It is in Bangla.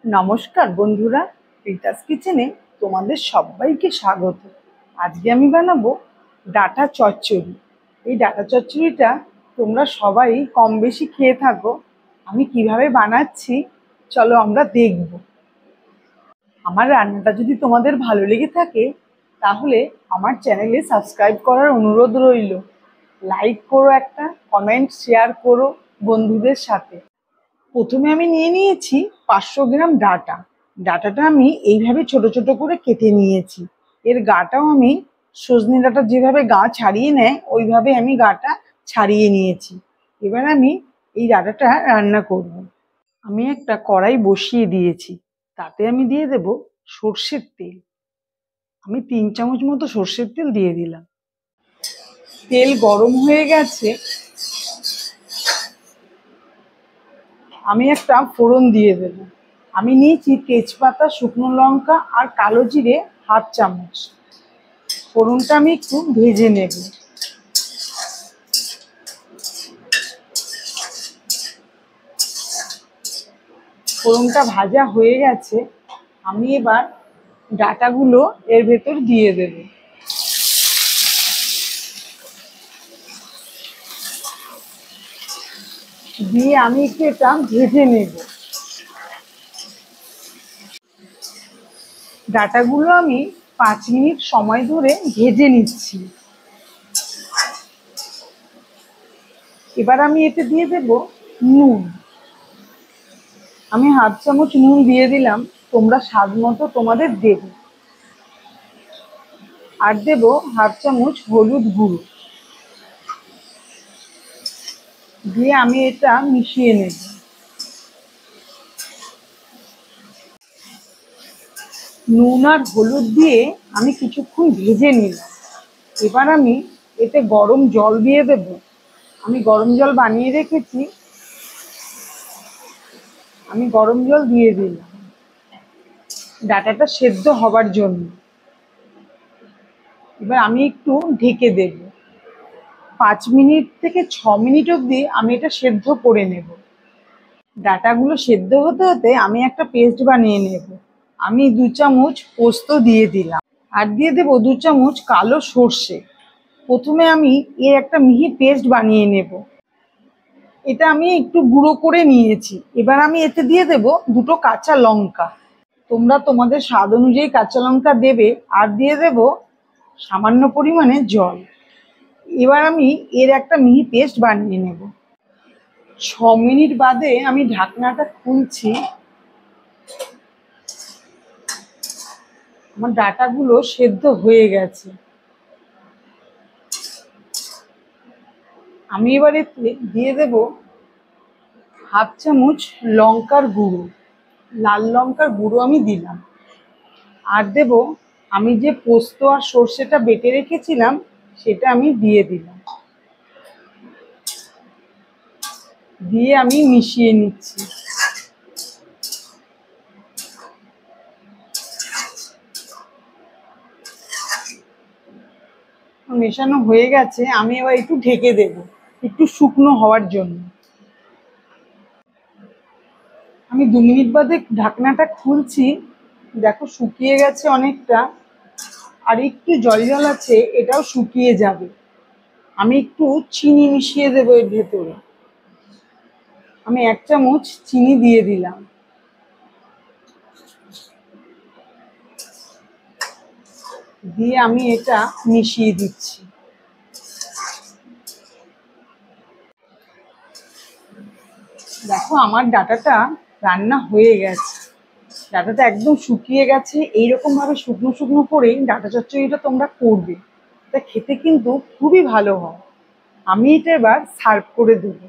নমস্কার বন্ধুরা, রিতাস কিচেনে তোমাদের সবাইকে স্বাগত। আজকে আমি বানাবো ডাঁটা চচ্চড়ি। এই ডাঁটা চচ্চড়িটা তোমরা সবাই কম বেশি খেয়ে থাকো। আমি কিভাবে বানাচ্ছি চলো আমরা দেখব। আমার রান্নাটা যদি তোমাদের ভালো লেগে থাকে তাহলে আমার চ্যানেলে সাবস্ক্রাইব করার অনুরোধ রইল। লাইক করো, একটা কমেন্ট শেয়ার করো বন্ধুদের সাথে। প্রথমে আমি নিয়ে নিয়েছি 500 গ্রাম ডাঁটা। ডাঁটাটা আমি এইভাবে ছোট ছোট করে কেটে নিয়েছি। এর গাটাও আমি সজনে ডাঁটা যেভাবে গা ছাড়িয়ে নেয় ওইভাবে আমি গাটা ছাড়িয়ে নিয়েছি। এবার আমি এই ডাঁটাটা রান্না করব। আমি একটা কড়াই বসিয়ে দিয়েছি, তাতে আমি দিয়ে দেব সর্ষের তেল। আমি 3 চামচ মতো সর্ষের তেল দিয়ে দিলাম। তেল গরম হয়ে গেছে, আমি একটা ফোড়ন দিয়ে দেব। আমি নিয়েছি তেজপাতা, শুকনো লঙ্কা আর কালো জিরে 1/2 চামচ। ফোড়নটা আমি একটু ভেজে নেব। ফোড়নটা ভাজা হয়ে গেছে, আমি এবার ডাঁটাগুলো এর ভেতর দিয়ে দেব। দিয়ে আমি একটু এটা ভেজে নেব। ডাঁটাগুলো আমি 5 মিনিট সময় ধরে ভেজে নিচ্ছি। এবার আমি এতে দিয়ে দেব নুন। আমি 1/2 চামচ নুন দিয়ে দিলাম, তোমরা স্বাদ মতো তোমাদের দেবে। আর দেব 1/2 চামচ হলুদ গুঁড়ো। দিয়ে আমি এটা মিশিয়ে নেব। নুন আর হলুদ দিয়ে আমি কিছুক্ষণ ভেজে নিলাম। এবার আমি এতে গরম জল দিয়ে দেব। আমি গরম জল বানিয়ে রেখেছি, আমি গরম জল দিয়ে দিলাম ডাঁটাটা সেদ্ধ হবার জন্য। এবার আমি একটু ঢেকে দেব। 5 মিনিট থেকে 6 মিনিট অবধি আমি এটা সেদ্ধ করে নেব। ডাঁটাগুলো সেদ্ধ হতে হতে আমি একটা পেস্ট বানিয়ে নেব। আমি 2 চামচ পোস্ত দিয়ে দিলাম আর দিয়ে দেব 2 চামচ কালো সর্ষে। প্রথমে আমি এর একটা মিহি পেস্ট বানিয়ে নেব। এটা আমি একটু গুঁড়ো করে নিয়েছি। এবার আমি এতে দিয়ে দেব 2টো কাঁচা লঙ্কা। তোমরা তোমাদের স্বাদ অনুযায়ী কাঁচা লঙ্কা দেবে। আর দিয়ে দেব সামান্য পরিমাণে জল। এবার আমি এর একটা মিহি পেস্ট বানিয়ে নেব। 6 মিনিট বাদে আমি ঢাকনাটা খুলছি। আমার ডাঁটাগুলো সেদ্ধ হয়ে গেছে। আমি এবার এতে দিয়ে দেব 1/2 চামচ লঙ্কার গুঁড়ো। লাল লঙ্কার গুঁড়ো আমি দিলাম। আর দেব আমি যে পোস্ত আর সর্ষেটা বেটে রেখেছিলাম সেটা আমি দিয়ে দিলাম। দিয়ে আমি মিশিয়ে নিচ্ছি। মেশানো হয়ে গেছে, আমি এবার একটু ঢেকে দেব একটু শুকনো হওয়ার জন্য। আমি 2 মিনিট বাদে ঢাকনাটা খুলছি। দেখো শুকিয়ে গেছে অনেকটা, আর একটু জল জল আছে, এটাও শুকিয়ে যাবে। আমি একটু চিনি মিশিয়ে দেবো এর ভেতরে। আমি 1 চামচ চিনি দিয়ে দিলাম। দিয়ে আমি এটা মিশিয়ে দিচ্ছি। দেখো আমার ডাঁটাটা রান্না হয়ে গেছে। ডাঁটাটা একদম শুকিয়ে গেছে। এইরকম ভাবে শুকনো শুকনো করেই ডাঁটা চচ্চড়িটা তোমরা করবে, এটা খেতে কিন্তু খুবই ভালো হয়। আমি এটা এবার সার্ভ করে দেবো।